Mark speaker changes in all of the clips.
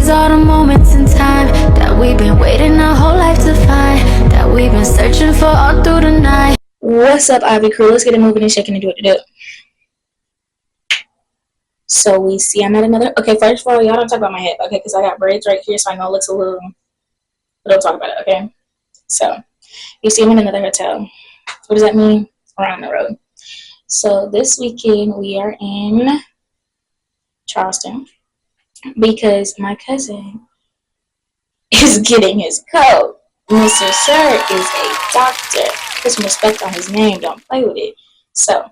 Speaker 1: These are the moments in time that we've been waiting our whole life to find, that we've been searching for all through the night.
Speaker 2: What's up, Ivy crew? Let's get it moving and shaking and do what to do. So we see I'm at another. Okay, first of all, y'all don't talk about my head, okay? Because I got braids right here, so I know it looks a little. But don't talk about it, okay? So you see I'm in another hotel. What does that mean? Around the road. So this weekend we are in Charleston because my cousin is getting his coat. Mr. Sir is a doctor. Put some respect on his name. Don't play with it. So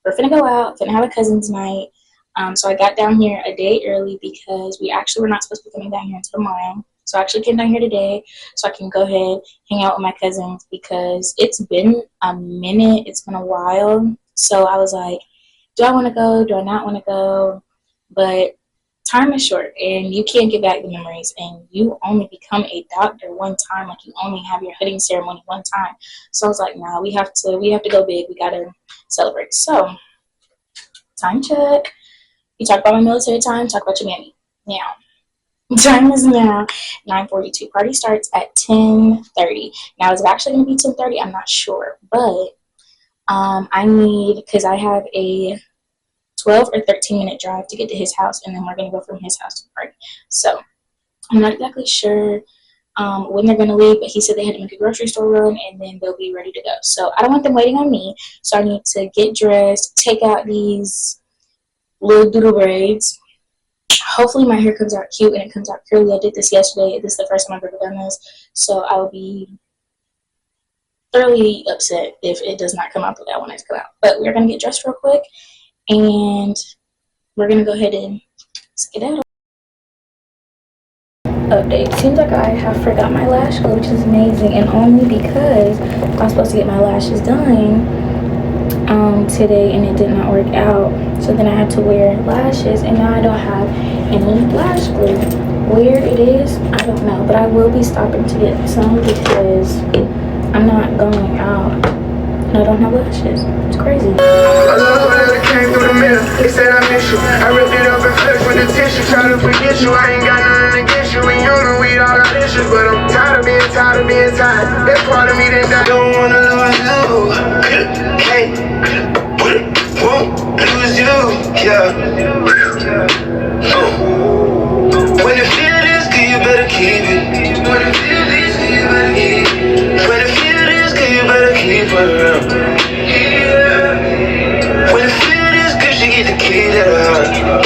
Speaker 2: we're finna go out. Finna have a cousin's night. So I got down here a day early because we actually were not supposed to be coming down here until tomorrow. So I actually came down here today so I can go ahead, hang out with my cousins because it's been a minute. It's been a while. So I was like, do I want to go? Do I not want to go? But time is short and you can't get back the memories, and you only become a doctor one time. Like, you only have your hooding ceremony one time. So I was like, nah, we have to go big. We gotta celebrate. So time check. You talk about my military time, talk about your mammy. Now, time is now 9:42. Party starts at 10:30. Now, is it actually going to be 10:30? I'm not sure. But I need, because I have a 12 or 13-minute drive to get to his house, and then we're going to go from his house to the party. So I'm not exactly sure when they're going to leave, but he said they had to make a grocery store run, and then they'll be ready to go. So I don't want them waiting on me. So I need to get dressed, take out these little doodle braids. Hopefully my hair comes out cute and it comes out curly. I did this yesterday. This is the first time I've ever done this, so I will be thoroughly upset if it does not come out the way I want it to come out. But we're gonna get dressed real quick and we're gonna go ahead and skedaddle. Update. Seems like I have forgot my lash glue, which is amazing, and only because I was supposed to get my lashes done today and it did not work out. So then I had to wear lashes, and now I don't have any lash glue. Where it is, I don't know, but I will be stopping to get some because I'm not going out and I don't have lashes. It's crazy. I love when I came through the middle. They said I miss you. I ripped it up and flexed with the tissue, trying to forget you. I ain't got nothing against you, and you know we all got issues, but I'm tired of being tired. That part of me that I don't wanna lose you. Can't won't lose you, yeah. When you feel this good, you better keep it. When you feel this good, you better keep it. When you feel this good, you better keep it around. When you feel this good, you get the key to the heart.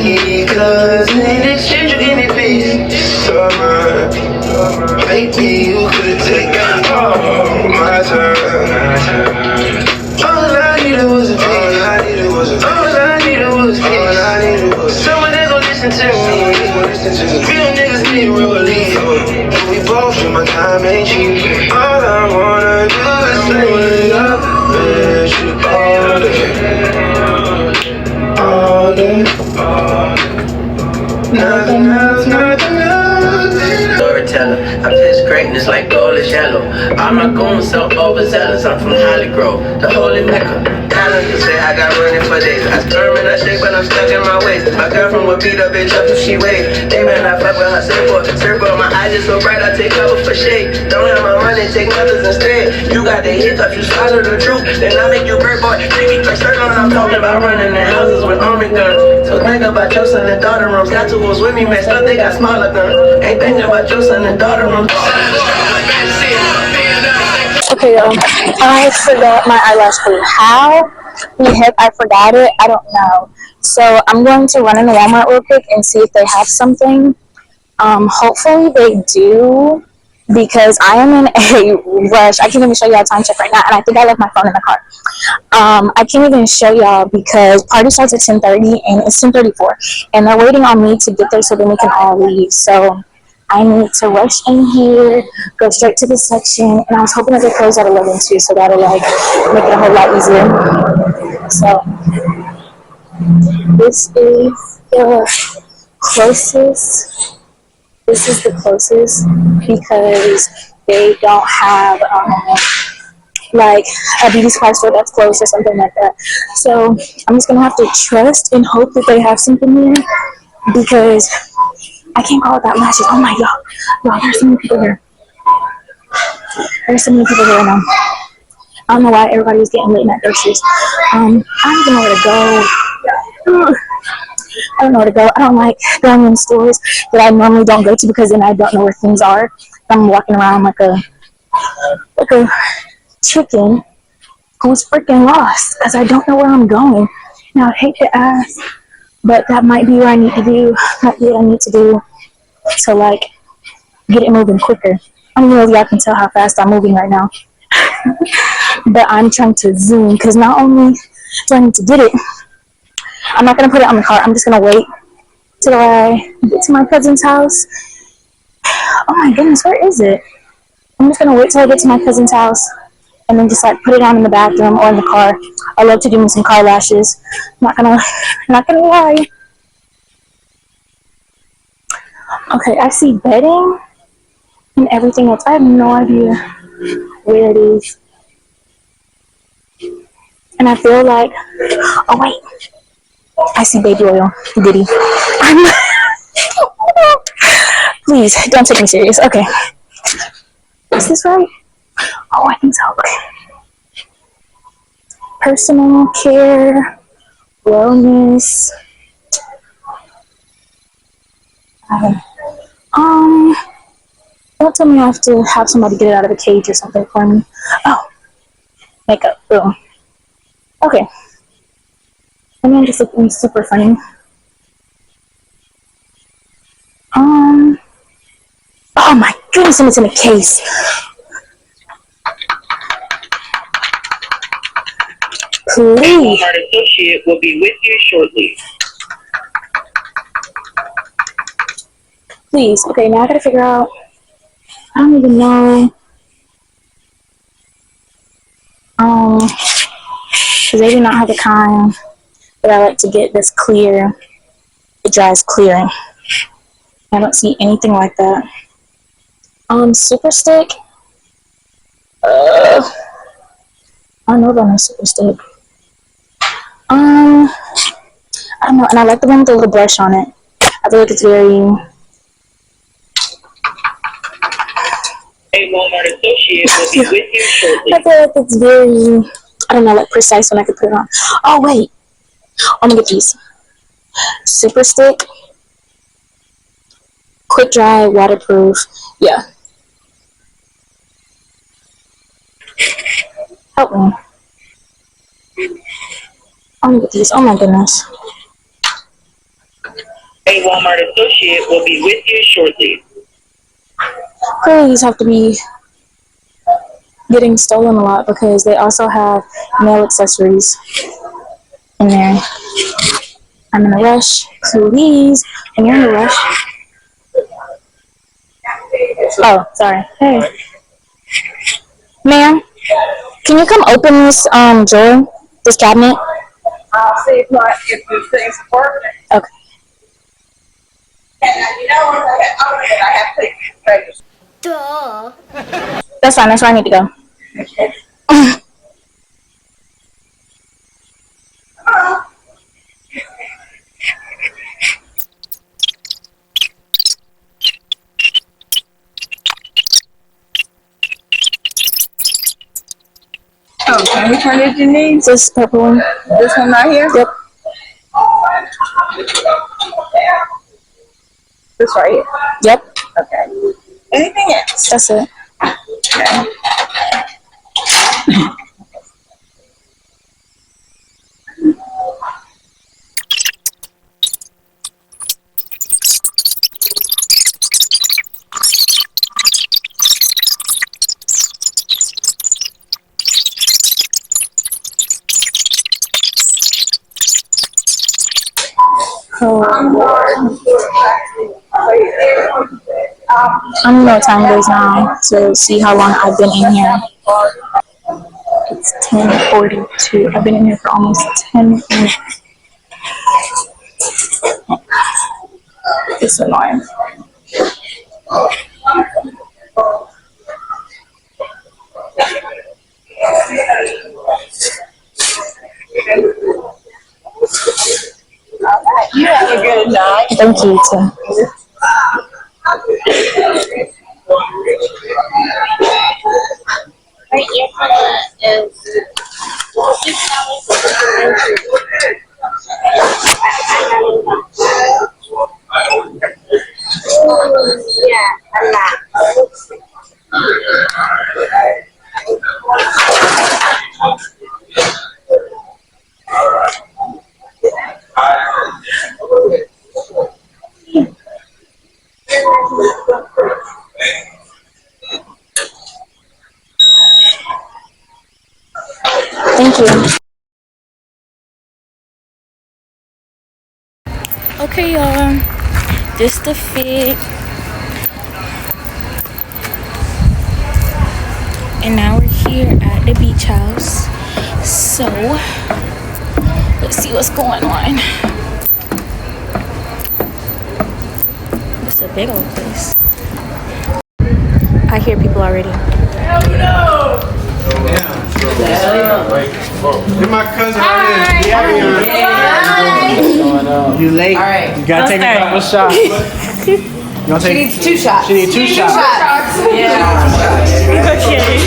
Speaker 2: Because in exchange you give me peace, so much. Maybe you could take all my time. All I needed was a piece. All I needed was a piece. Someone that gon' listen to me. Real niggas need real relief. We both feel my time ain't cheap. All I wanna do is stay up with you all day. Nothing else. Storyteller, I pitch greatness like gold is yellow. All my goons so overzealous. I'm from Holly Grove, the holy mecca. Calendar say I got running for days. I sperm and I shake, but I'm stuck in my waist. My girlfriend would beat a bitch up if she wait. They man, I fuck with her surfboard. My eyes is so bright, I take cover for shade. Don't have my money, take others instead. You got the hiccups, you swallow the truth. Then I make you bird boy. Freaky for certain, I'm talking about running in houses with army guns. So think about your son and daughter rooms. Got two was with me, messed up, they got smaller guns. Ain't thinking about your son and daughter rooms. Okay, y'all. I forgot my eyelash glue. How the heck I forgot it, I don't know. So I'm going to run into Walmart real quick and see if they have something. Hopefully they do, because I am in a rush. I can't even show y'all time check right now, and I think I left my phone in the car. I can't even show y'all because party starts at 10:30 and it's 10:34, and they're waiting on me to get there so then we can all leave. So I need to rush in here, go straight to the section, and I was hoping that they close at 11 too, so that'll like make it a whole lot easier. So this is the closest. This is the closest because they don't have like a beauty supply store that's closed or something like that. So I'm just gonna have to trust and hope that they have something there, because I can't call it that lashes. Oh my god. Wow, there's so many people here. There's so many people here right now. I don't know why everybody's getting late night groceries. I don't even know where to go. I don't know where to go. I don't like going in stores that I normally don't go to because then I don't know where things are. I'm walking around like a chicken who's freaking lost because I don't know where I'm going. Now I hate to ask, but that might be what I need to do. Might be what I need to do to like get it moving quicker. I don't know if y'all can tell how fast I'm moving right now. But I'm trying to zoom because not only do I need to get it, I'm not going to put it on the car. I'm just going to wait till I get to my cousin's house. Oh my goodness, where is it? I'm just going to wait till I get to my cousin's house and then just like put it on in the bathroom or in the car. I love to do me some car lashes. Not gonna lie. Okay, I see bedding and everything else. I have no idea where it is. And I feel like, oh wait, I see baby oil. Diddy. Please, don't take me serious. Okay. Is this right? Oh, I think so. Okay. Personal care, wellness. Don't tell me I have to have somebody get it out of a cage or something for me. Oh, makeup. Boom. Okay. I mean, just looking super funny. Oh my goodness, and it's in a case. Please.
Speaker 3: Walmart associate will be with you shortly.
Speaker 2: Please. Okay, now I gotta figure out. I don't even know. Because they do not have the kind that I like to get that's clear. It dries clearing. I don't see anything like that. Super stick. I don't know about my super stick. I don't know, and I like the one with the little brush on it. I feel like it's very.
Speaker 3: A Walmart associate will be with you shortly.
Speaker 2: I feel like it's very, I don't know, like precise when I could put it on. Oh wait, I'm gonna get these. Super stick, quick dry, waterproof. Yeah. Help me. I'm gonna get these. Oh my goodness.
Speaker 3: A Walmart associate will be with you shortly.
Speaker 2: These have to be getting stolen a lot because they also have nail accessories in there. I'm in a rush. Please. When you're in a rush. Oh, sorry. Hey. Ma'am, can you come open this drawer, this cabinet?
Speaker 4: I'll see if the things work.
Speaker 2: Okay.
Speaker 4: And you know what? I have to take pictures.
Speaker 1: Duh.
Speaker 2: That's fine. That's where I need to go.
Speaker 4: Okay, which one did you need?
Speaker 2: This purple one.
Speaker 4: This one right here?
Speaker 2: Yep.
Speaker 4: This right here.
Speaker 2: Yep.
Speaker 4: Okay. Anything else?
Speaker 2: That's it.
Speaker 4: Okay.
Speaker 2: Oh, Lord. I don't know what time it is now to see how long I've been in here. It's 10:42. I've been in here for almost 10 minutes. It's annoying.
Speaker 4: You have a good night.
Speaker 2: Thank you, too.
Speaker 4: Yeah, a lot.
Speaker 2: Thank you.
Speaker 1: Okay, y'all. This the fit. And now we're here at the beach house. So, let's see what's going on. It's a big old place. I hear people already.
Speaker 5: You're my cousin. Hi. You late. All right. You gotta take a couple shots. She needs 2 shots. She needs 2 shots. Yeah.
Speaker 1: Okay.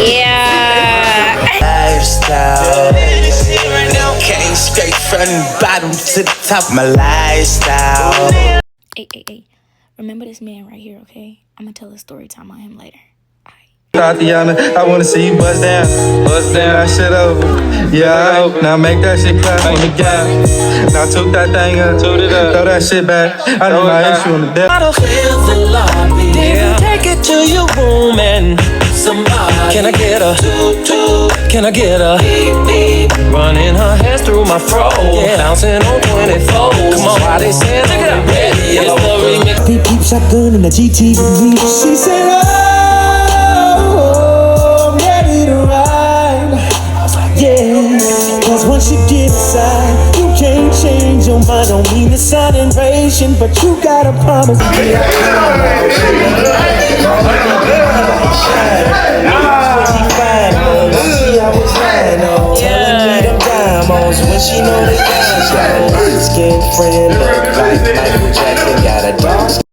Speaker 1: Yeah.
Speaker 6: Lifestyle. Came straight from the bottom to the top. My lifestyle.
Speaker 1: Hey. Remember this man right here, okay? I'm gonna tell a story time on him later.
Speaker 7: Tatiana, I wanna see you bust down that shit over. Yeah, I hope. Now make that shit clap on the gap. Now toot that thing up, throw that shit back. I know my issue on the deck.
Speaker 6: Take it to your room and somebody. Can I get a Can I get a running her hands through my fro? Yeah, bouncing on 24. Come on, why they say look it up, ready? It's the remix.
Speaker 8: Keep shotgun in the GT with me. She said, oh, I'm ready to ride. Yeah, cause once you get inside, you can't change your mind. Don't mean to sound impatient, but you gotta promise me. When she know they got a light skin friend, look like Michael Jackson, got a dog.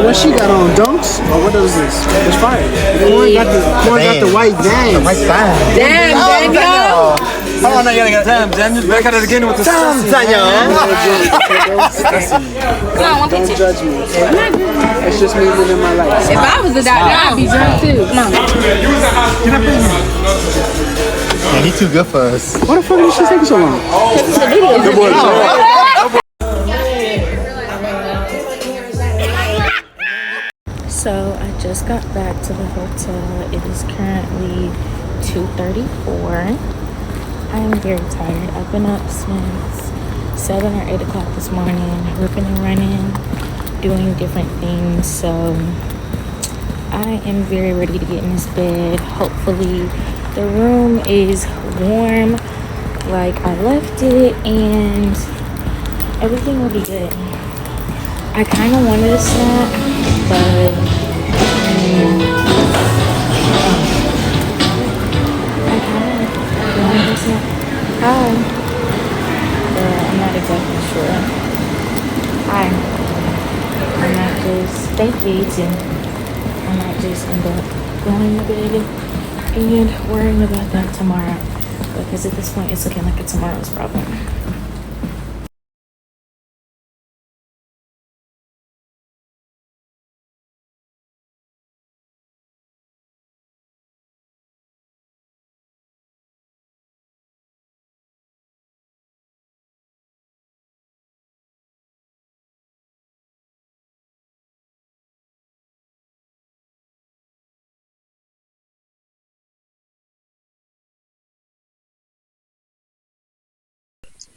Speaker 5: What she got on, dunks? Or what is this? It's fire. Corn got the white dang.
Speaker 7: White fine.
Speaker 9: Damn, Daniel.
Speaker 7: Hold on, I gotta get damn, Daniel. Back at it again with the damn, Daniel.
Speaker 5: Don't judge me. It's just me living my life.
Speaker 9: If I was a doctor, I'd be drunk too. Come on.
Speaker 7: Yeah, he too good for us.
Speaker 5: Why the fuck did she take so long? Good boy.
Speaker 1: So I just got back to the hotel. It is currently 2:34. I am very tired. I've been up since 7 or 8 o'clock this morning, ripping and running, doing different things. So I am very ready to get in this bed. Hopefully the room is warm like I left it and everything will be good. I kind of wanted a snack, but Hi. I'm not exactly sure. Hi. I might just thank you too. I might just end up going to bed and worrying about that tomorrow. Because at this point it's looking like a tomorrow's problem.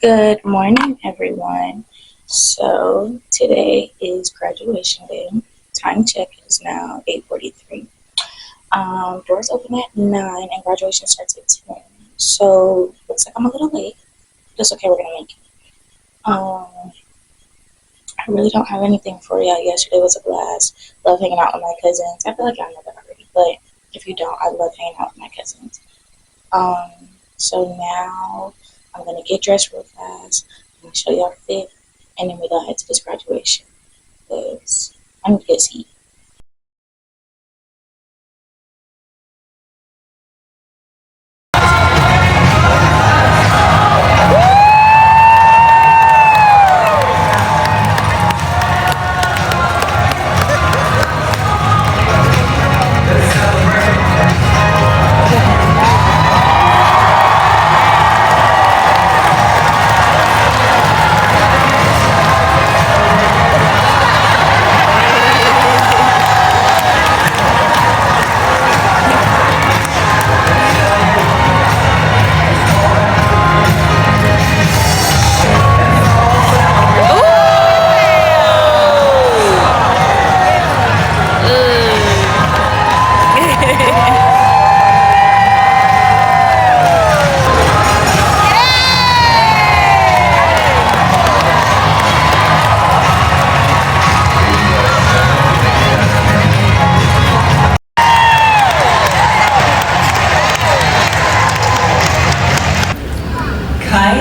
Speaker 2: Good morning, everyone. So today is graduation day. Time check is now 8:43. Doors open at 9 and graduation starts at 10. So looks like I'm a little late. That's okay, we're gonna make it. I really don't have anything for y'all. Yesterday was a blast. Love hanging out with my cousins. I feel like y'all know that already, but if you don't, I love hanging out with my cousins. So now I'm gonna get dressed real fast. I'm gonna show y'all the fit, and then we're gonna head to this graduation. Because I I need to get a seat.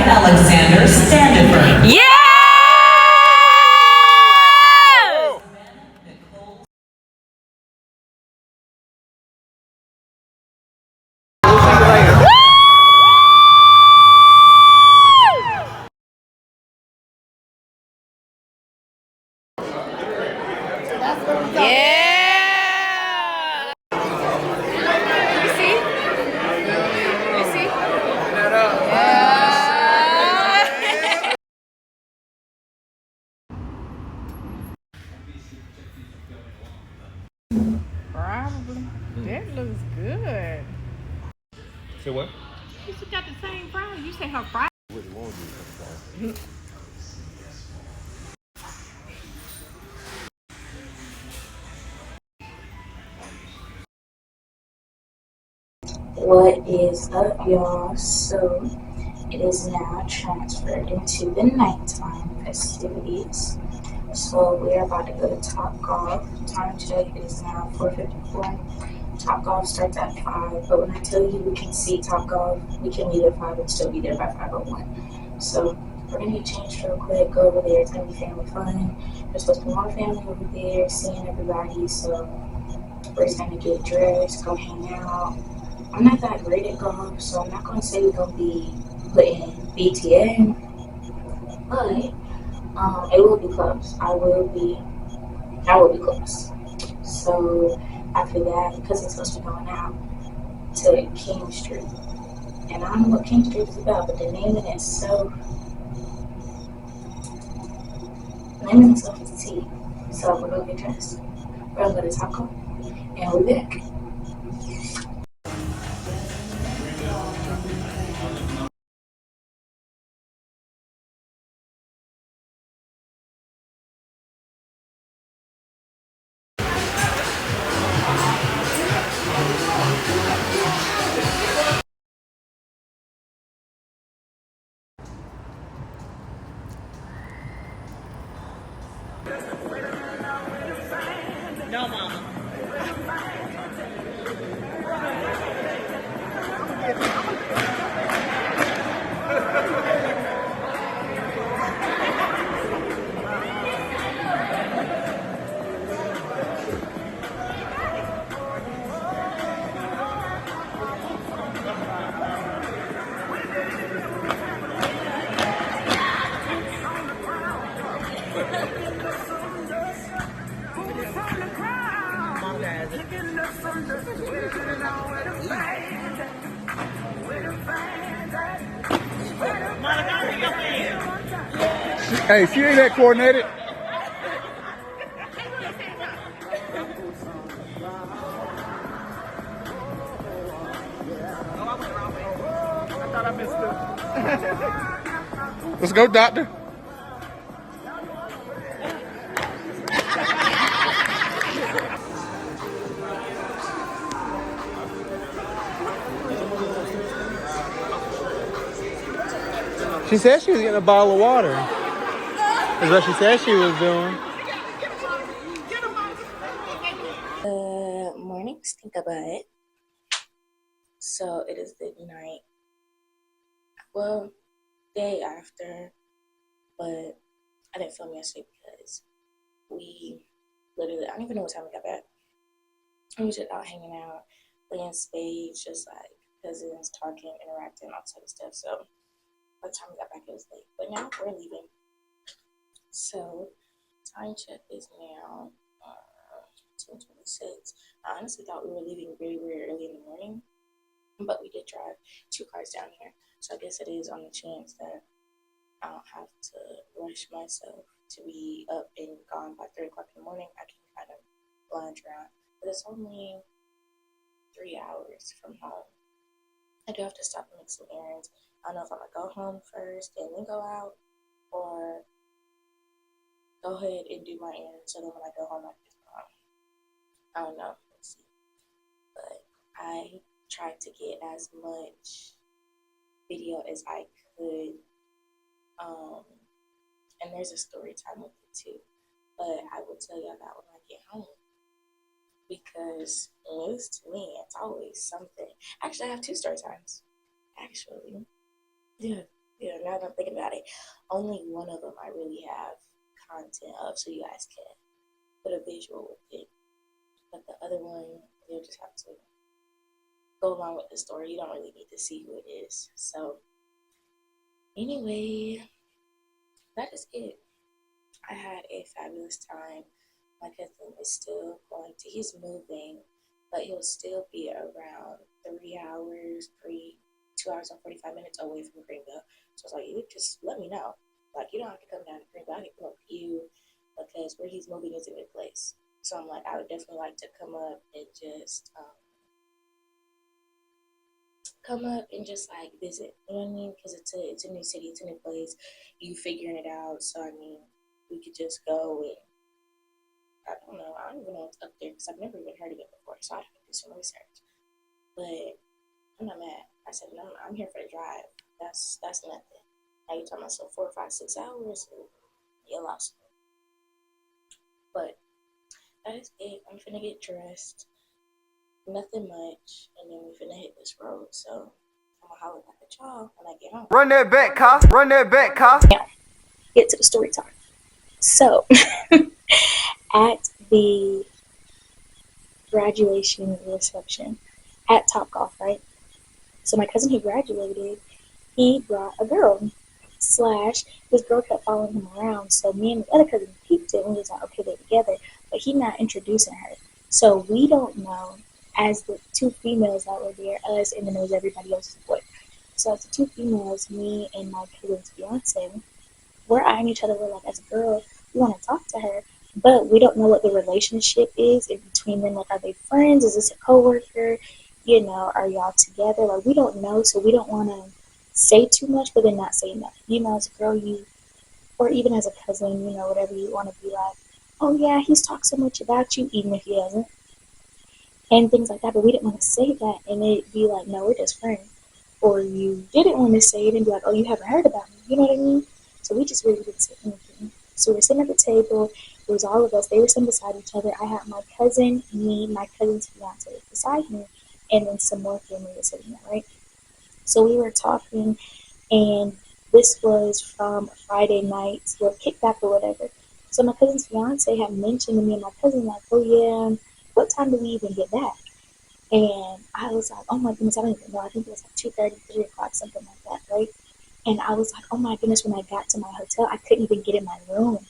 Speaker 10: Alexander Standiford.
Speaker 1: Yeah! Probably. That looks good.
Speaker 5: Say what?
Speaker 9: You still got the same fries. You say her fries.
Speaker 2: What is up, y'all? So it is now transferred into the nighttime festivities. So we're about to go to Top Golf. Time check is now 4:54. Top Golf starts at 5, but when I tell you we can see Top Golf, we can leave at 5 and still be there by 5:01. So we're gonna get changed real quick, go over there. It's gonna be family fun. There's supposed to be more family over there, seeing everybody. So we're just gonna get dressed, go hang out. I'm not that great at golf, so I'm not gonna say we're gonna be putting BTA, but it will be close. I will be close. So after that, because it's supposed to be going out to King Street, and I don't know what King Street is about, but the naming itself is T. So we're gonna get dressed. We're gonna go to Taco, and we'll be back.
Speaker 4: No, mama.
Speaker 5: Hey, she ain't that coordinated. Let's go, doctor. She said she was getting a bottle of water. That's what she said she was doing.
Speaker 1: Good morning, Stinkabutt. So it is the night, well, day after, but I didn't film yesterday because we
Speaker 2: literally, I don't even know what time we got back. We was just out hanging out, playing spades, just like cousins, talking, interacting, all type of stuff. So by the time we got back, it was late. But now we're leaving. So time check is now 10:26. I honestly thought we were leaving very, very early in the morning, but we did drive 2 cars down here. So I guess it is on the chance that I don't have to rush myself to be up and gone by 3 o'clock in the morning. I can kind of lounge around. But it's only 3 hours from home. I do have to stop and make some errands. I don't know if I'm going to go home first and then go out, or go ahead and do my errands so then when I go home I can just go home. I don't know. Let's see. But I tried to get as much video as I could. And there's a story time with it too. But I will tell y'all that when I get home. Because news to me, it's always something. Actually, I have 2 story times. Actually. Yeah, now that I'm thinking about it. Only one of them I really have content of, so you guys can put a visual with it. But the other one, you'll just have to go along with the story. You don't really need to see who it is. So, anyway, that is it. I had a fabulous time. My cousin is still he's moving, but he'll still be around 3 hours, 2 hours and 45 minutes away from Greenville. So I was like, you just let me know. Like, you don't have to come down to Greenville. I can come up with you, because where he's moving is a good place. So I'm like, I would definitely like to come up and just like visit. You know what I mean? Because it's a new city, it's a new place. You figuring it out. So I mean, we could just go and I don't even know what's up there because I've never even heard of it before. So I have to do some research. But I'm not mad. I said, no, I'm here for the drive. That's nothing. Now you're talking about 4, 5, 6 hours, and you lost me. But that is it. I'm finna get dressed. Nothing much. And then we finna hit this road. So I'm gonna holler back at y'all when I get home.
Speaker 5: Run that back, car. Run that back, car.
Speaker 2: Now, get to the story time. So, at the graduation reception at Topgolf, right? So my cousin who graduated, he brought a girl. / this girl kept following him around. So me and the other cousin peeped it and we was like, okay, they're together. But he's not introducing her. So we don't know, as the 2 females that were there, us, and then there was everybody else's boy. So as the 2 females, me and my cousin's fiance, we're eyeing each other. We're like, as a girl, we want to talk to her, but we don't know what the relationship is in between them. Like, are they friends? Is this a coworker? You know, are y'all together? Like, we don't know, so we don't want to say too much, but then not say enough. You know, as a girl, or even as a cousin, you know, whatever, you want to be like, oh yeah, he's talked so much about you, even if he doesn't, and things like that. But we didn't want to say that, and it'd be like, no, we're just friends. Or you didn't want to say it and be like, oh, you haven't heard about me. You know what I mean? So we just really didn't say anything. So we were sitting at the table. It was all of us. They were sitting beside each other. I had my cousin, me, my cousin's fiance beside me, and then some more family was sitting there, right? So we were talking, and this was from Friday night, or kickback or whatever. So my cousin's fiance had mentioned to me and my cousin, like, oh yeah, what time do we even get back? And I was like, oh my goodness, I don't even know. I think it was like 2:30, 3 o'clock, something like that, right? And I was like, oh my goodness, when I got to my hotel, I couldn't even get in my room.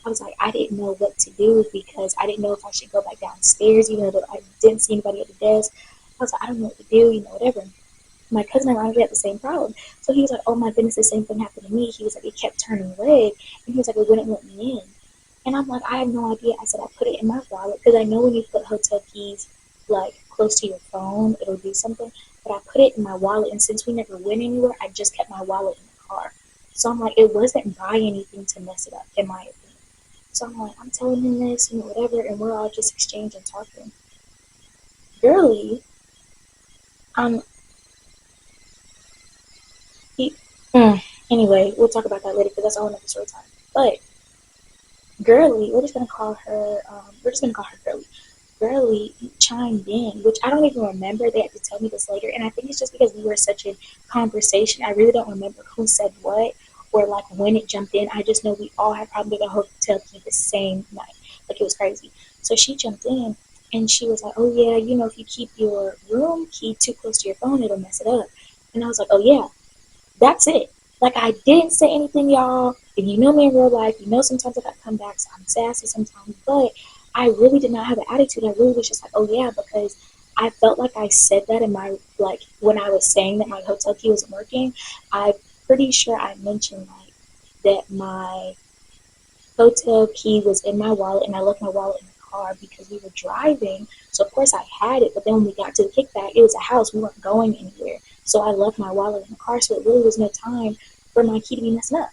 Speaker 2: I was like, I didn't know what to do because I didn't know if I should go back downstairs, even though I didn't see anybody at the desk. I was like, I don't know what to do, you know, whatever. My cousin ironically had the same problem. So he was like, oh my goodness, the same thing happened to me. He was like, it kept turning red. And he was like, it wouldn't let me in. And I'm like, I have no idea. I said, I put it in my wallet because I know when you put hotel keys like close to your phone, it'll do something. But I put it in my wallet, and since we never went anywhere, I just kept my wallet in the car. So I'm like, it wasn't by anything to mess it up, in my opinion. So I'm like, I'm telling him this and whatever, and we're all just exchanging, talking. Girly, anyway, we'll talk about that later because that's a whole nother story time. But Girly, we're just gonna call her Girly. Girly chimed in, which I don't even remember. They had to tell me this later, and I think it's just because we were such a conversation. I really don't remember who said what or like when it jumped in. I just know we all had probably the hotel key the same night. Like, it was crazy. So she jumped in and she was like, oh yeah, you know, if you keep your room key too close to your phone, it'll mess it up. And I was like, oh yeah, that's it. Like, I didn't say anything, y'all. If you know me in real life, you know sometimes I got comebacks. I'm sassy sometimes, but I really did not have an attitude. I really was just like, oh yeah, because I felt like I said that in my, like, when I was saying that my hotel key wasn't working, I'm pretty sure I mentioned, like, that my hotel key was in my wallet and I left my wallet in the car because we were driving. So of course I had it, but then when we got to the kickback, it was a house. We weren't going anywhere. So I left my wallet in the car, so it really was no time for my key to be messing up.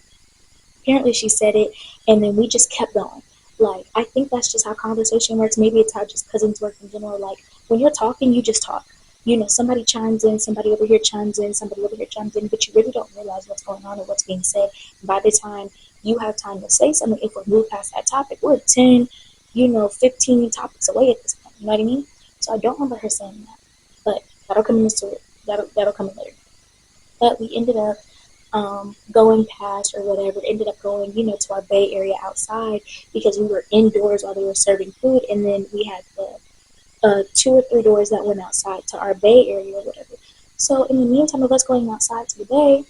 Speaker 2: Apparently she said it, and then we just kept going. Like, I think that's just how conversation works. Maybe it's how just cousins work in general. Like, when you're talking, you just talk. You know, somebody chimes in, somebody over here chimes in, somebody over here chimes in, but you really don't realize what's going on or what's being said. And by the time you have time to say something, if we're moved past that topic, we're 10, 15 topics away at this point. You know what I mean? So I don't remember her saying that. But that'll come in the story. That'll come in later. But we ended up going past or whatever, ended up going, to our Bay Area outside because we were indoors while they were serving food, and then we had the 2 or 3 doors that went outside to our Bay Area or whatever. So in the meantime of us going outside to the Bay,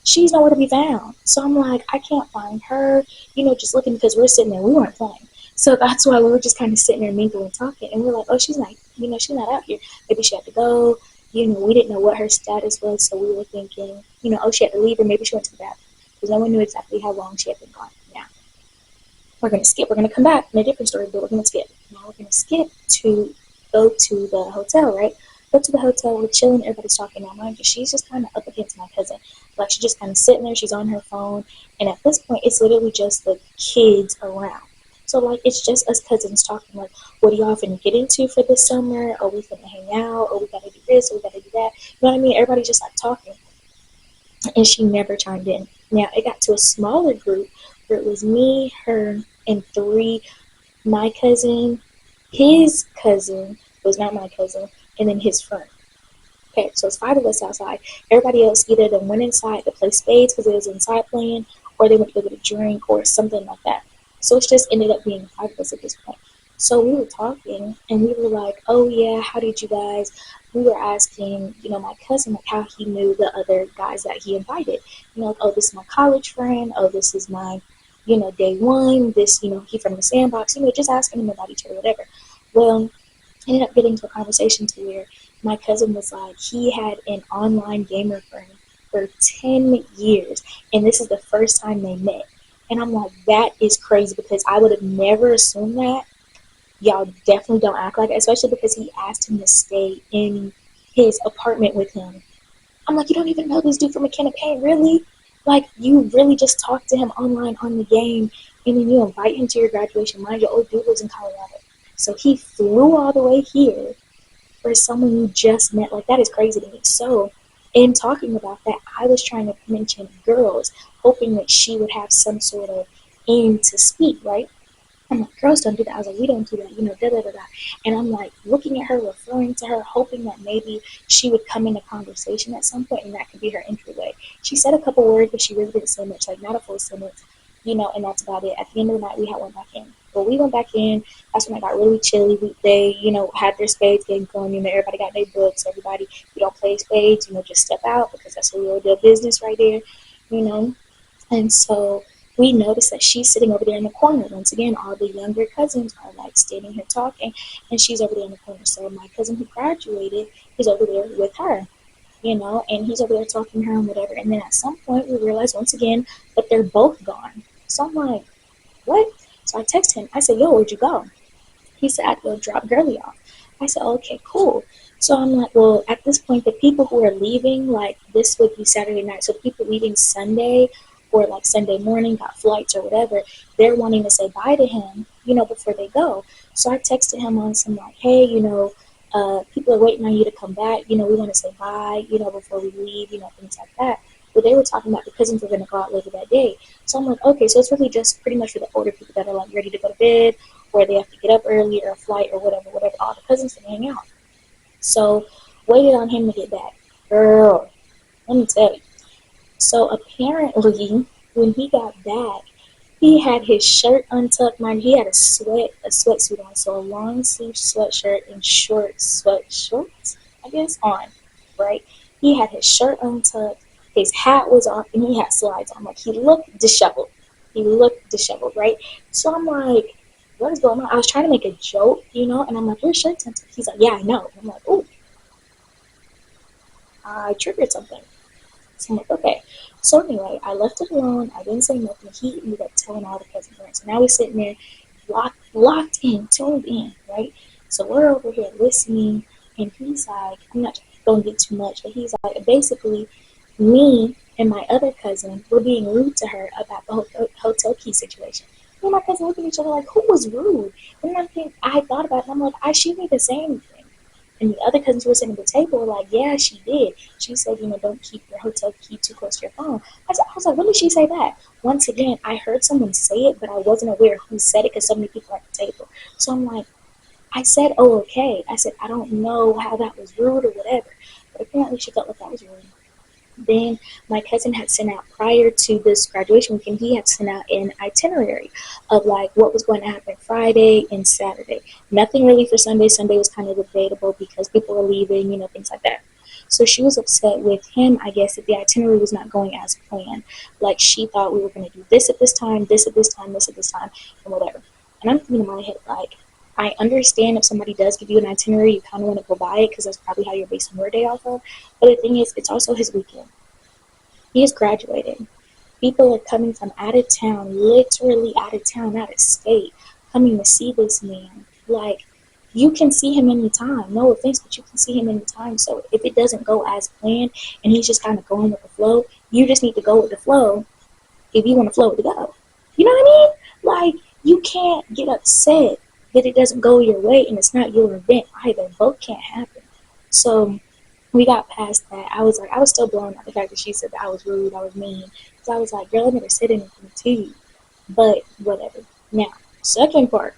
Speaker 2: she's nowhere to be found. So I'm like, I can't find her, just looking because we're sitting there, we weren't playing. So that's why we were just kind of sitting there mingling and talking, and we're like, oh, she's not, she's not out here. Maybe she had to go. We didn't know what her status was, so we were thinking, oh, she had to leave, or maybe she went to the bathroom, because no one knew exactly how long she had been gone. Now, we're going to skip. We're going to come back in a different story, but we're going to skip. Now we're going to skip to go to the hotel, right? Go to the hotel, we're chilling, everybody's talking. Now, mind you, she's just kind of up against my cousin. Like, she's just kind of sitting there, she's on her phone, and at this point, it's literally just the kids around. So, like, it's just us cousins talking, like, what are y'all finna get into for this summer? Are we finna hang out? Or we gotta do this? Or we gotta do that? You know what I mean? Everybody just, like, talking. And she never chimed in. Now, it got to a smaller group where it was me, her, and 3, my cousin, his cousin, was not my cousin, and then his friend. Okay, so it's 5 of us outside. Everybody else either then went inside to play spades because it was inside playing, or they went to go get a drink or something like that. So it's just ended up being 5 of us at this point. So we were talking, and we were like, oh yeah, how did you guys, we were asking, my cousin, like, how he knew the other guys that he invited. Like, oh, this is my college friend, oh, this is my, day one, this, he from the sandbox, just asking him about each other, whatever. Well, ended up getting to a conversation to where my cousin was like, he had an online gamer friend for 10 years, and this is the first time they met. And I'm like, that is crazy, because I would have never assumed that. Y'all definitely don't act like it, especially because he asked him to stay in his apartment with him. I'm like, you don't even know this dude from a can of paint, really? Like, you really just talked to him online on the game, and then you invite him to your graduation. Mind you, old dude lives in Colorado. So he flew all the way here for someone you just met. Like, that is crazy to me. So in talking about that, I was trying to mention girls, hoping that she would have some sort of end to speak, right? I'm like, girls don't do that. I was like, we don't do that, da da da da. And I'm like looking at her, referring to her, hoping that maybe she would come into conversation at some point, and that could be her entryway. She said a couple words, but she really didn't say much, like not a full sentence, and that's about it. At the end of the night, we had went back in. But we went back in. That's when it got really chilly. They, had their spades getting going. Everybody got their books. Everybody, we don't play spades. Just step out, because that's a real deal business right there. And so we noticed that she's sitting over there in the corner. Once again, all the younger cousins are like standing here talking, and she's over there in the corner. So my cousin who graduated is over there with her, and he's over there talking to her and whatever. And then at some point, we realized once again that they're both gone. So I'm like, what? So I text him. I said, yo, where'd you go? He said, I'd go drop Girly off. I said, okay, cool. So I'm like, well, at this point, the people who are leaving, like, this would be Saturday night. So the people leaving Sunday or like Sunday morning, got flights or whatever, they're wanting to say bye to him, before they go. So I texted him on some like, hey, people are waiting on you to come back. We want to say bye, before we leave, things like that. But they were talking about the cousins were going to go out later that day. So I'm like, okay, so it's really just pretty much for the older people that are like ready to go to bed, or they have to get up early, or a flight, or whatever. All the cousins can hang out. So waited on him to get back. Girl, let me tell you. So apparently, when he got back, He had his shirt untucked. Mind, he had a sweatsuit on, so a long sleeve sweatshirt and shorts, I guess, on, right? He had his shirt untucked, his hat was off, and he had slides on. Like, he looked disheveled. Right? So I'm like, what is going on? I was trying to make a joke, and I'm like, your shirt's untucked. He's like, yeah, I know. I'm like, oh, I triggered something. So I'm like, okay. So anyway, I left it alone. I didn't say nothing. He ended up telling all the cousins. So now we're sitting there, locked in, tuned in, right? So we're over here listening, and he's like, I'm not going to get too much, but he's like, basically, me and my other cousin were being rude to her about the whole hotel key situation. Me and my cousin looked at each other like, who was rude? And I thought about it, and I'm like, she didn't say anything. And the other cousins who were sitting at the table were like, yeah, she did. She said, don't keep your hotel key too close to your phone. I was like, when did she say that? Once again, I heard someone say it, but I wasn't aware who said it because so many people at the table. So I'm like, I said, oh, okay. I said, I don't know how that was rude or whatever. But apparently she felt like that was rude. Then my cousin had sent out, prior to this graduation weekend, he had sent out an itinerary of like what was going to happen Friday and Saturday. Nothing really for Sunday. Sunday was kind of debatable because people were leaving, things like that. So she was upset with him, I guess, that the itinerary was not going as planned. Like, she thought we were going to do this at this time, this at this time, this at this time, and whatever. And I'm thinking in my head, like, I understand if somebody does give you an itinerary, you kind of want to go by it because that's probably how you're basing your day off of. But the thing is, it's also his weekend. He is graduating. People are coming from out of town, literally out of town, out of state, coming to see this man. Like, you can see him anytime. No offense, but you can see him anytime. So if it doesn't go as planned and he's just kind of going with the flow, you just need to go with the flow if you want to flow with the go. You know what I mean? Like, you can't get upset that it doesn't go your way and it's not your event either. Both can't happen. So we got past that. I was still blown at the fact that she said that I was rude, I was mean. So I was like, girl, I never said anything to you. But whatever. Now, second part.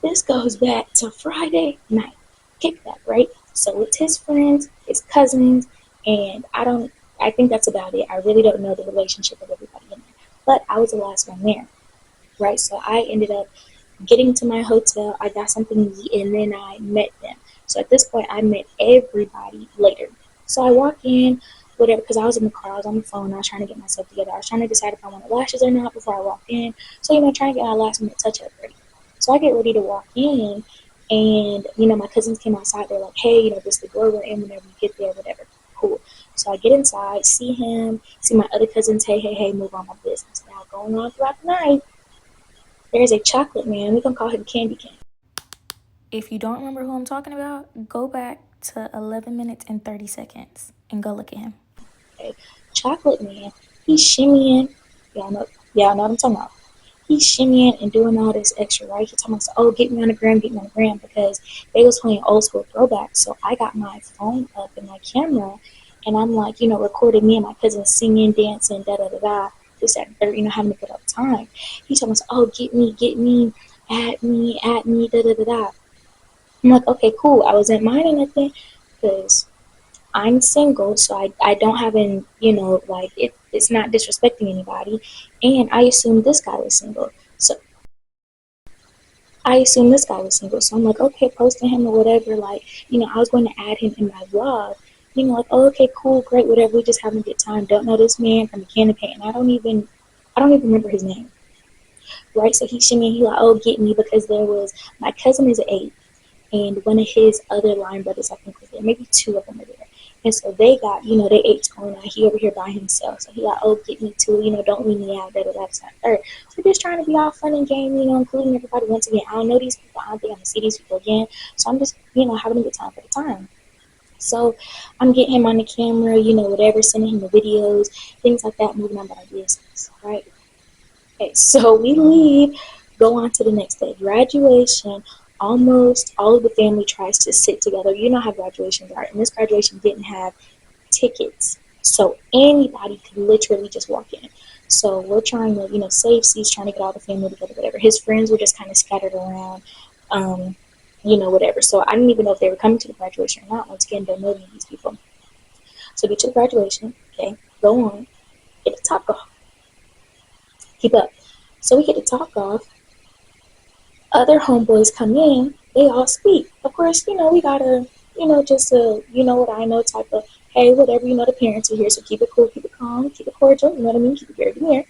Speaker 2: This goes back to Friday night. Kickback, right? So it's his friends, his cousins, and I think that's about it. I really don't know the relationship of everybody in there. But I was the last one there. Right? So I ended up getting to my hotel, I got something to eat, and then I met them. So at this point, I met everybody later. So I walk in, whatever, because I was in the car, I was on the phone, I was trying to get myself together. I was trying to decide if I wanted lashes or not before I walked in. So, trying to get my last minute touch-up ready. So I get ready to walk in, and, my cousins came outside. They're like, hey, this is the door we're in whenever you get there, whatever. Cool. So I get inside, see him, see my other cousins, hey, move on my business. Now, going on throughout the night, there's a chocolate man. We can call him Candy Cane.
Speaker 1: If you don't remember who I'm talking about, go back to 11 minutes and 30 seconds and go look at him.
Speaker 2: Okay. Chocolate man, he's shimmying. Y'all know what I'm talking about. He's shimmying and doing all this extra, right? He's talking about, oh, get me on the gram, because they was playing old school throwbacks. So I got my phone up and my camera, and I'm like, recording me and my cousins singing, dancing, da-da-da-da. This, that, and third, having a good old time. He's talking about, oh, get me, at me, da-da-da-da. I'm like, okay, cool. I wasn't minding nothing because I'm single, so I don't have it's not disrespecting anybody. And I assumed this guy was single. So I'm like, okay, posting him or whatever. Like, I was going to add him in my vlog. Like, oh, okay, cool, great, whatever. We just having a good time. Don't know this man from a can of paint, and I don't even remember his name. Right? So he's shimmying. He like, oh, get me, because there was my cousin is 8, and one of his other line brothers, I think, was there. Maybe 2 of them were there. And so they got, they 8's going on. He over here by himself. So he like, oh, get me too. Don't leave me out. That third. So just trying to be all fun and game, including everybody. Once again, I don't know these people. I don't think I'm gonna see these people again. So I'm just, having a good time for the time. So I'm getting him on the camera, whatever, sending him the videos, things like that, moving on about our business, right? Okay, so we leave, go on to the next day. Graduation, almost all of the family tries to sit together. You know how graduations are. And this graduation didn't have tickets. So anybody could literally just walk in. So we're trying to, save seats, trying to get all the family together, whatever. His friends were just kind of scattered around. Whatever. So I didn't even know if they were coming to the graduation or not. Once again, don't know any of these people. So get to the graduation, okay, go on, get the top off. Keep up. So we get to talk off. Other homeboys come in, they all speak. Of course, we gotta, just a, what I know type of, hey, whatever, the parents are here, so keep it cool, keep it calm, keep it cordial, you know what I mean, keep it very near.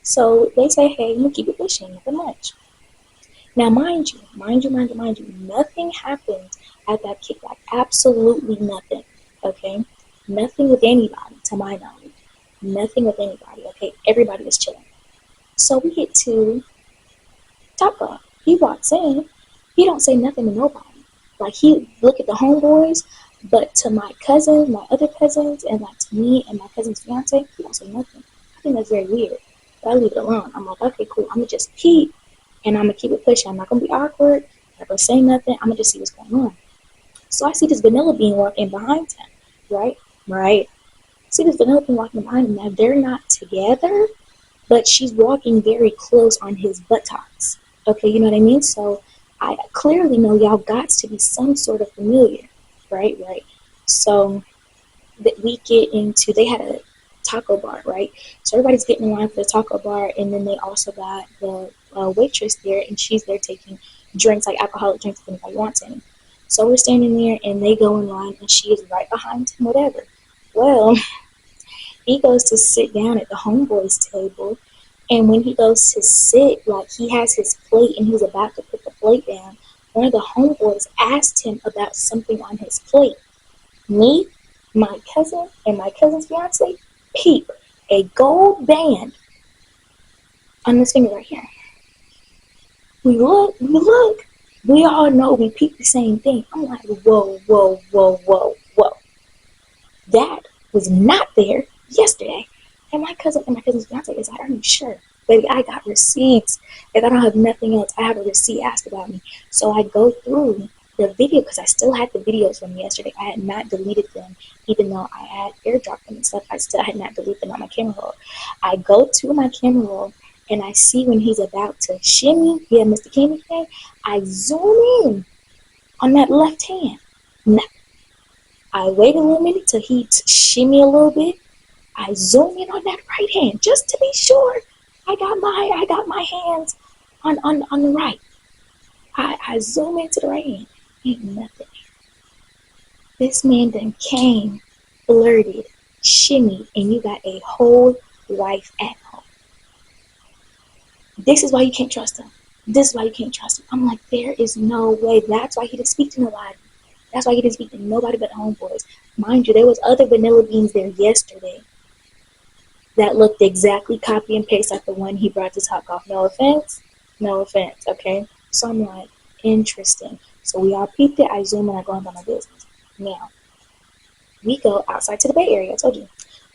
Speaker 2: So they say, hey, keep it pushing, nothing much. Now, mind you, nothing happened at that kickback. Absolutely nothing, okay? Nothing with anybody, to my knowledge. Nothing with anybody, okay? Everybody was chilling. So we get to Top Dog. He walks in. He don't say nothing to nobody. Like, he look at the homeboys, but to my cousins, my other cousins, and like to me and my cousin's fiance, he don't say nothing. I think that's very weird. But I leave it alone. I'm like, okay, cool. I'm going to just peep, and I'm going to keep it pushing. I'm not going to be awkward. I'm not going to say nothing. I'm going to just see what's going on. So I see this vanilla bean walking behind him, right? I see this vanilla bean walking behind him. Now, they're not together, but she's walking very close on his buttocks. Okay, you know what I mean? So I clearly know y'all got to be some sort of familiar, right? So that we get into, they had a taco bar, right? So everybody's getting in line for the taco bar, and then they also got the waitress there, and she's there taking drinks, like alcoholic drinks, if anybody wants any. So we're standing there, and they go in line, and she is right behind him, whatever. Well, he goes to sit down at the homeboy's table, and when he goes to sit, like, he has his plate, and he's about to put the plate down, one of the homeboys asked him about something on his plate. Me, my cousin, and my cousin's fiance, peep a gold band on this finger right here. We look. We all know we peep the same thing. I'm like, whoa. That was not there yesterday. And my cousin's fiance is like, are you sure? Baby, I got receipts. If I don't have nothing else, I have a receipt asked about me. So I go through the video, because I still had the videos from yesterday. I had not deleted them, even though I had airdropped them and stuff. I still had not deleted them on my camera roll. I go to my camera roll, and I see when he's about to shimmy, Mr. Candy thing, I zoom in on that left hand. Now, I wait a little minute till he shimmy a little bit. I zoom in on that right hand just to be sure I got my hands on the right. I zoom into the right hand. Ain't nothing. This man then came, flirted, shimmied, and you got a whole wife at home. This is why you can't trust him. I'm like, there is no way. That's why he didn't speak to nobody. That's why he didn't speak to nobody but homeboys. Mind you, there was other vanilla beans there yesterday that looked exactly copy and paste like the one he brought to Top Golf. No offense, okay? So I'm like, interesting. So we all peeped it. I zoom and I go on about my business. Now, we go outside to the Bay Area. I told you.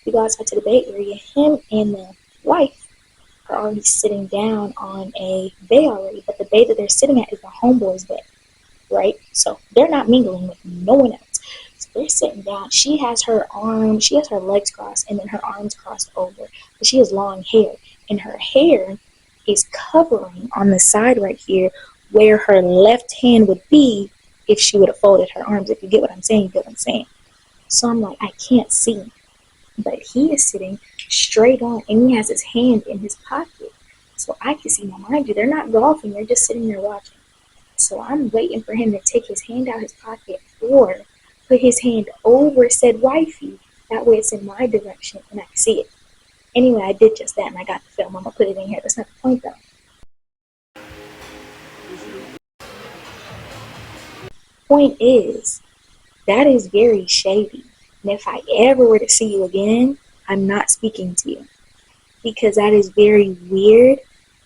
Speaker 2: We go outside to the Bay Area. Him and the wife are already sitting down on a bay already, but the bay that they're sitting at is the homeboy's bay, right? So they're not mingling with no one else. So they're sitting down. She has her legs crossed, and then her arms crossed over. But she has long hair, and her hair is covering on the side right here where her left hand would be if she would have folded her arms. If you get what I'm saying, So I'm like, I can't see. But he is sitting straight on, and he has his hand in his pocket. So I can see. Now, mind you, they're not golfing. They're just sitting there watching. So I'm waiting for him to take his hand out his pocket or put his hand over said wifey. That way it's in my direction, and I can see it. Anyway, I did just that, and I got the film. I'm going to put it in here. That's not the point, though. Point is, that is very shady. And if I ever were to see you again, I'm not speaking to you. Because that is very weird,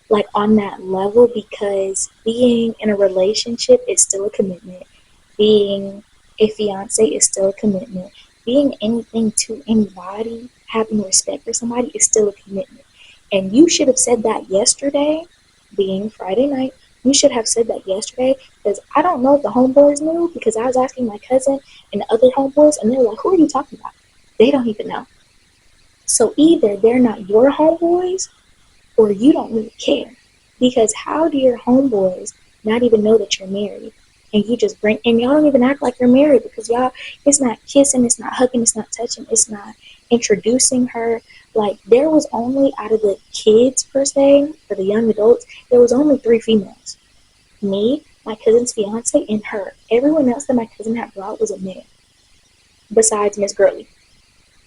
Speaker 2: like on that level, because being in a relationship is still a commitment. Being a fiance is still a commitment. Being anything to anybody, having respect for somebody is still a commitment. And you should have said that yesterday, being Friday night. You should have said that yesterday, because I don't know if the homeboys knew, because I was asking my cousin and the other homeboys, and they were like, who are you talking about? They don't even know. So either they're not your homeboys, or you don't really care. Because how do your homeboys not even know that you're married? And you just and y'all don't even act like you're married, because y'all, it's not kissing, it's not hugging, it's not touching, it's not introducing her. Like, there was only, out of the kids per se, or the young adults, there was only 3 females. Me, my cousin's fiance, and her. Everyone else that my cousin had brought was a man. Besides Miss Gurley,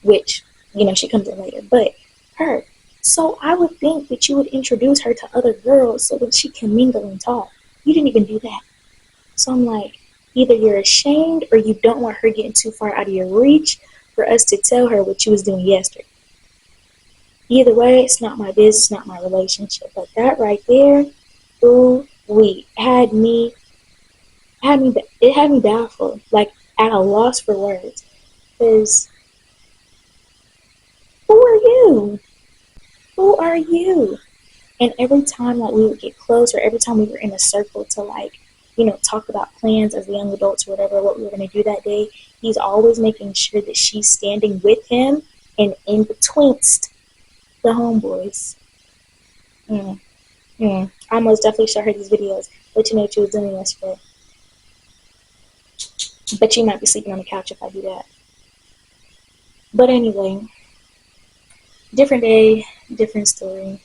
Speaker 2: which, you know, she comes in later. But her. So I would think that you would introduce her to other girls so that she can mingle and talk. You didn't even do that. So I'm like, either you're ashamed or you don't want her getting too far out of your reach for us to tell her what you was doing yesterday. Either way, it's not my business, not my relationship. But that right there, ooh, had me baffled, like at a loss for words. Because who are you? Who are you? And every time like we would get close, or every time we were in a circle to like, you know, talk about plans as young adults or whatever, what we were going to do that day, he's always making sure that she's standing with him and in betweenst the homeboys. I most definitely show her these videos, let you know what you was doing yesterday. But you might be sleeping on the couch if I do that. But anyway, different day, different story.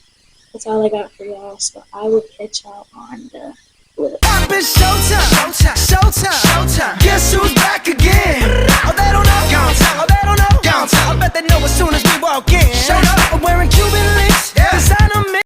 Speaker 2: That's all I got for y'all. So I will catch y'all on the flip.
Speaker 8: It's showtime.